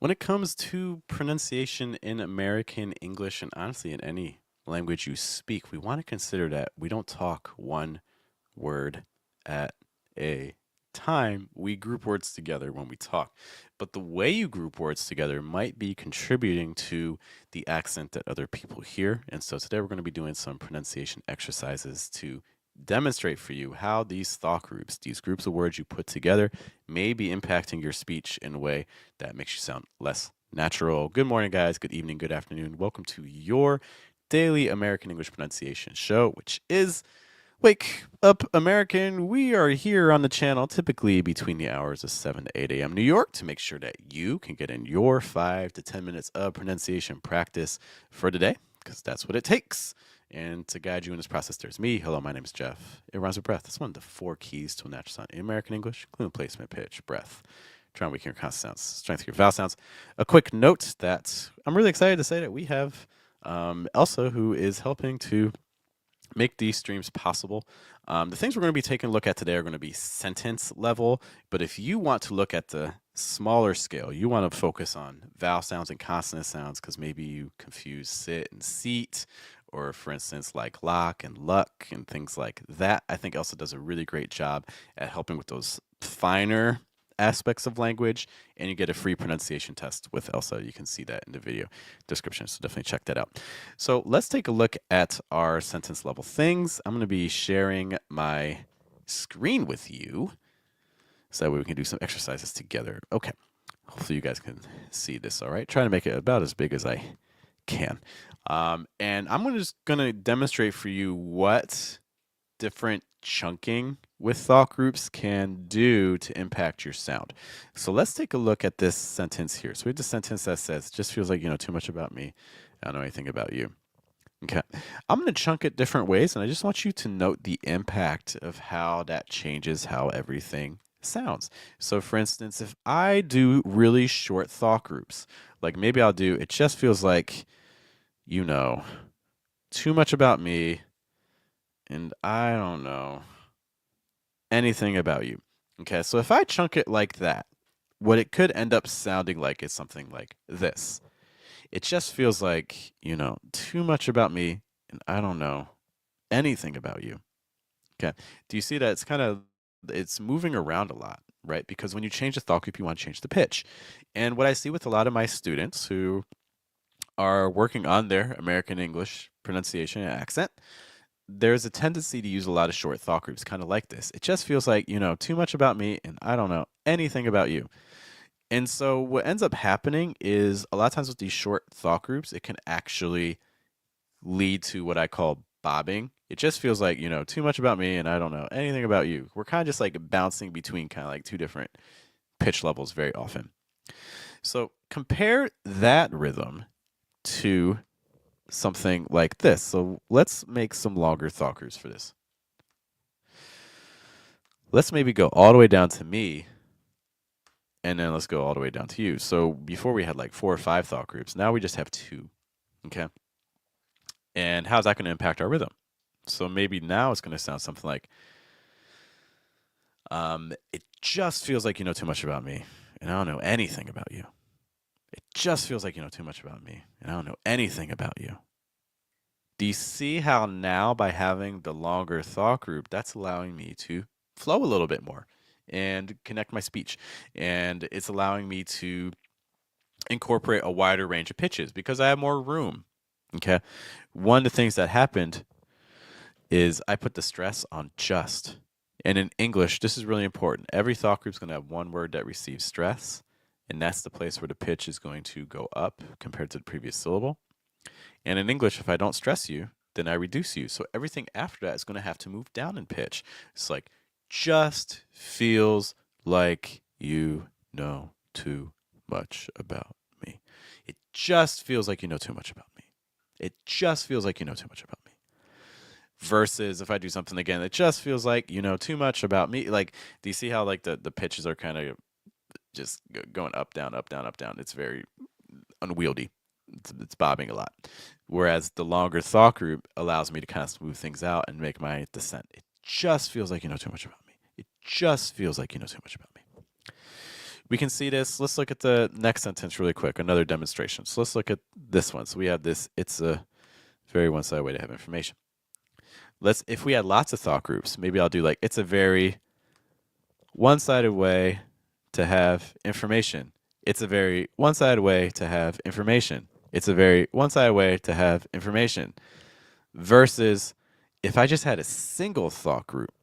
When it comes to pronunciation in American English and honestly in any language you speak, we want to consider that we don't talk one word at a time. We group words together when we talk. But the way you group words together might be contributing to the accent that other people hear. And so today we're going to be doing some pronunciation exercises to demonstrate for you how these thought groups, these groups of words you put together, may be impacting your speech in a way that makes you sound less natural. Good morning, guys. Good evening. Good afternoon. Welcome to your daily American English pronunciation show, which is Wake Up American. We are here on the channel typically between the hours of 7 to 8 a.m. New York to make sure that you can get in your 5 to 10 minutes of pronunciation practice for today, because that's what it takes. And to guide you in this process, there's me. Hello, my name is Jeff. It rhymes with breath. That's one of the 4 keys to a natural sound in American English, including placement, pitch, breath. Try and weaken your consonant sounds, strengthen your vowel sounds. A quick note that I'm really excited to say that we have Elsa, who is helping to make these streams possible. The things we're going to be taking a look at today are going to be sentence level, but if you want to look at the smaller scale, you want to focus on vowel sounds and consonant sounds because maybe you confuse sit and seat, or for instance, like lock and luck and things like that. I think Elsa does a really great job at helping with those finer aspects of language, and you get a free pronunciation test with Elsa. You can see that in the video description, so definitely check that out. So let's take a look at our sentence level things. I'm going to be sharing my screen with you so that way we can do some exercises together. Okay, hopefully you guys can see this, all right? Trying to make it about as big as I can. And I'm just going to demonstrate for you what different chunking with thought groups can do to impact your sound. So let's take a look at this sentence here. So we have the sentence that says, just feels like you know too much about me. I don't know anything about you. Okay. I'm going to chunk it different ways, and I just want you to note the impact of how that changes how everything sounds. So for instance, if I do really short thought groups, like maybe I'll do, it just feels like you know too much about me, and I don't know anything about you. Okay, so if I chunk it like that, what it could end up sounding like is something like this. It just feels like, you know, too much about me, and I don't know anything about you. Okay, do you see that it's moving around a lot, right? Because when you change the thought group, you want to change the pitch. And what I see with a lot of my students who are working on their American English pronunciation and accent, there's a tendency to use a lot of short thought groups, kind of like this. It just feels like, you know, too much about me, and I don't know anything about you. And so what ends up happening is a lot of times with these short thought groups, it can actually lead to what I call bobbing. It just feels like, you know, too much about me, and I don't know anything about you. We're kind of just like bouncing between kind of like 2 different pitch levels very often. So compare that rhythm to something like this. So let's make some longer thought groups for this. Let's maybe go all the way down to me, and then let's go all the way down to you. So before we had like 4 or 5 thought groups. Now we just have 2. Okay. And how's that going to impact our rhythm? So maybe now it's going to sound something like, it just feels like you know too much about me, and I don't know anything about you. It just feels like you know too much about me, and I don't know anything about you. Do you see how now by having the longer thought group, that's allowing me to flow a little bit more and connect my speech. And it's allowing me to incorporate a wider range of pitches because I have more room. Okay. One of the things that happened is I put the stress on just. And in English, this is really important. Every thought group is going to have one word that receives stress, and that's the place where the pitch is going to go up compared to the previous syllable. And in English, if I don't stress you, then I reduce you. So everything after that is going to have to move down in pitch. It's like, just feels like you know too much about me. It just feels like you know too much about me. It just feels like you know too much about me. Versus if I do something again, it just feels like you know too much about me. Like, do you see how like the pitches are kind of just going up, down, up, down, up, down? It's very unwieldy. It's bobbing a lot. Whereas the longer thought group allows me to kind of smooth things out and make my descent. It just feels like you know too much about me. It just feels like you know too much about me. We can see this. Let's look at the next sentence really quick, another demonstration. So let's look at this one. So we have this, it's a very one-sided way to have information. If we had lots of thought groups, maybe I'll do like, it's a very one-sided way to have information. It's a very one-sided way to have information. It's a very one-sided way to have information. Versus if I just had a single thought group,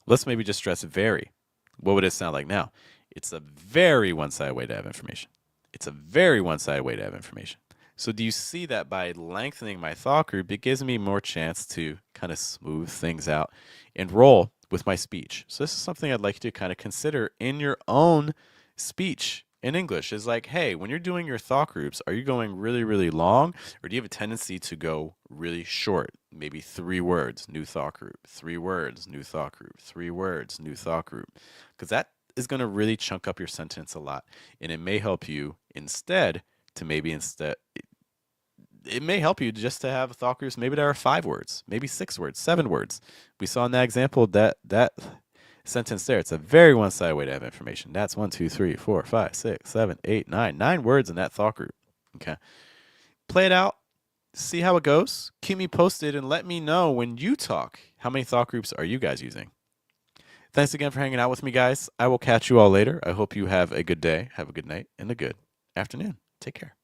let's maybe just stress very. What would it sound like now? It's a very one-sided way to have information. It's a very one-sided way to have information. So do you see that by lengthening my thought group, it gives me more chance to kind of smooth things out and roll with my speech. So this is something I'd like you to kind of consider in your own speech in English. Is like, hey, when you're doing your thought groups, are you going really, really long, or do you have a tendency to go really short? Maybe 3 words, new thought group, 3 words, new thought group, 3 words, new thought group. Because that is going to really chunk up your sentence a lot. And it may help you instead it may help you just to have thought groups. Maybe there are 5 words, maybe 6 words, 7 words. We saw in that example that sentence there. It's a very one-sided way to have information. That's 1, 2, 3, 4, 5, 6, 7, 8, 9. 9 words in that thought group. Okay. Play it out. See how it goes. Keep me posted and let me know when you talk. How many thought groups are you guys using? Thanks again for hanging out with me, guys. I will catch you all later. I hope you have a good day, have a good night, and a good afternoon. Take care.